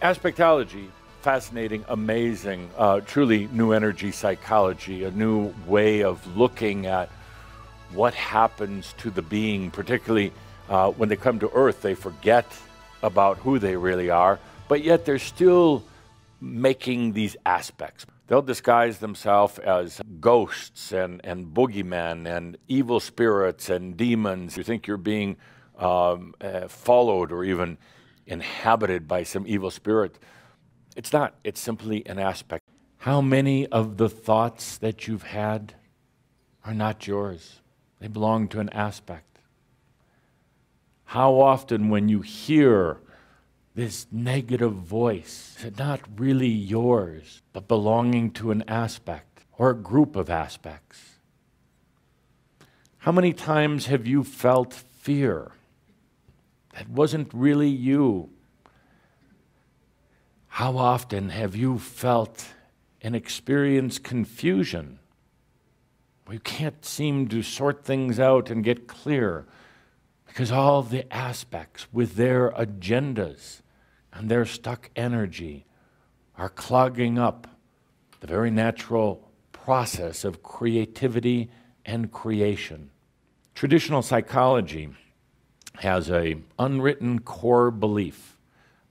Aspectology, fascinating, amazing, truly new energy psychology, a new way of looking at what happens to the being, particularly when they come to Earth. They forget about who they really are, but yet they're still making these aspects. They'll disguise themselves as ghosts and boogeymen and evil spirits and demons. You think you're being followed or even inhabited by some evil spirit. It's not. It's simply an aspect. How many of the thoughts that you've had are not yours? They belong to an aspect. How often when you hear this negative voice, is it not really yours, but belonging to an aspect or a group of aspects? How many times have you felt fear that wasn't really you? How often have you felt and experienced confusion where you can't seem to sort things out and get clear because all of the aspects with their agendas and their stuck energy are clogging up the very natural process of creativity and creation? Traditional psychology has an unwritten core belief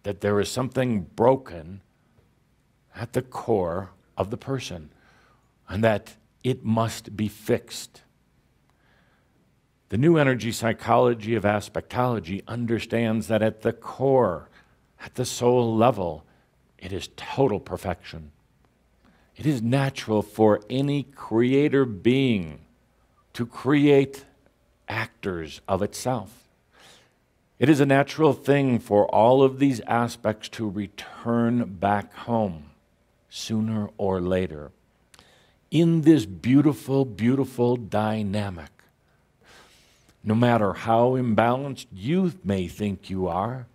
that there is something broken at the core of the person and that it must be fixed. The new energy psychology of aspectology understands that at the core, at the soul level, it is total perfection. It is natural for any creator being to create actors of itself. It is a natural thing for all of these aspects to return back home sooner or later. In this beautiful, beautiful dynamic, no matter how imbalanced you may think you are,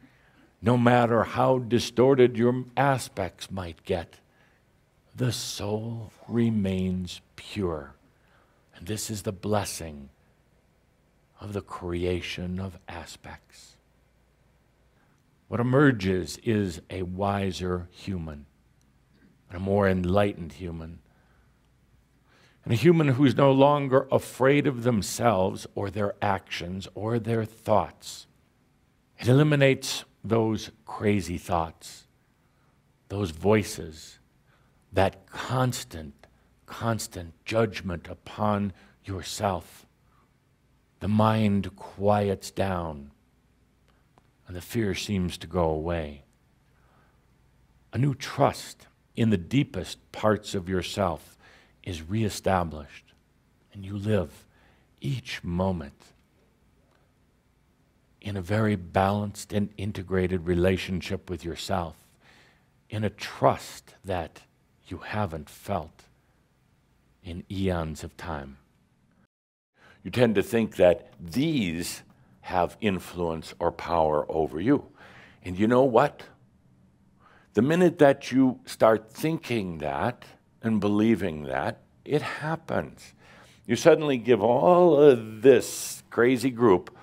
no matter how distorted your aspects might get, the soul remains pure. And this is the blessing of the creation of aspects. What emerges is a wiser human, a more enlightened human, and a human who's no longer afraid of themselves or their actions or their thoughts. It eliminates those crazy thoughts, those voices, that constant judgment upon yourself. The mind quiets down, and the fear seems to go away. A new trust in the deepest parts of yourself is reestablished, and you live each moment in a very balanced and integrated relationship with yourself, in a trust that you haven't felt in eons of time. You tend to think that these have influence or power over you. And you know what? The minute that you start thinking that and believing that, it happens. You suddenly give all of this crazy group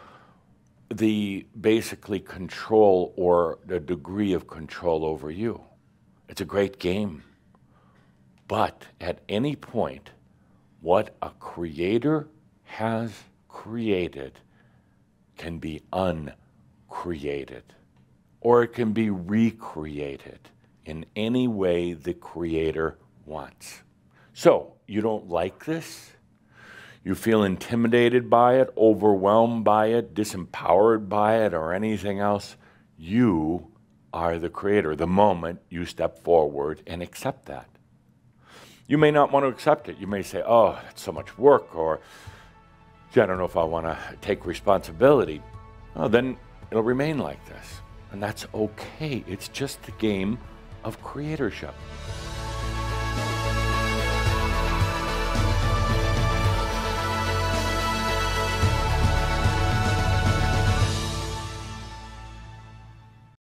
the basically control or the degree of control over you. It's a great game. But at any point, what a creator has created can be uncreated, or it can be recreated in any way the creator wants. So, you don't like this? You feel intimidated by it, overwhelmed by it, disempowered by it, or anything else? You are the creator the moment you step forward and accept that. You may not want to accept it. You may say, oh, that's so much work, or gee, I don't know if I want to take responsibility. Well, then it'll remain like this. And that's okay. It's just the game of creatorship.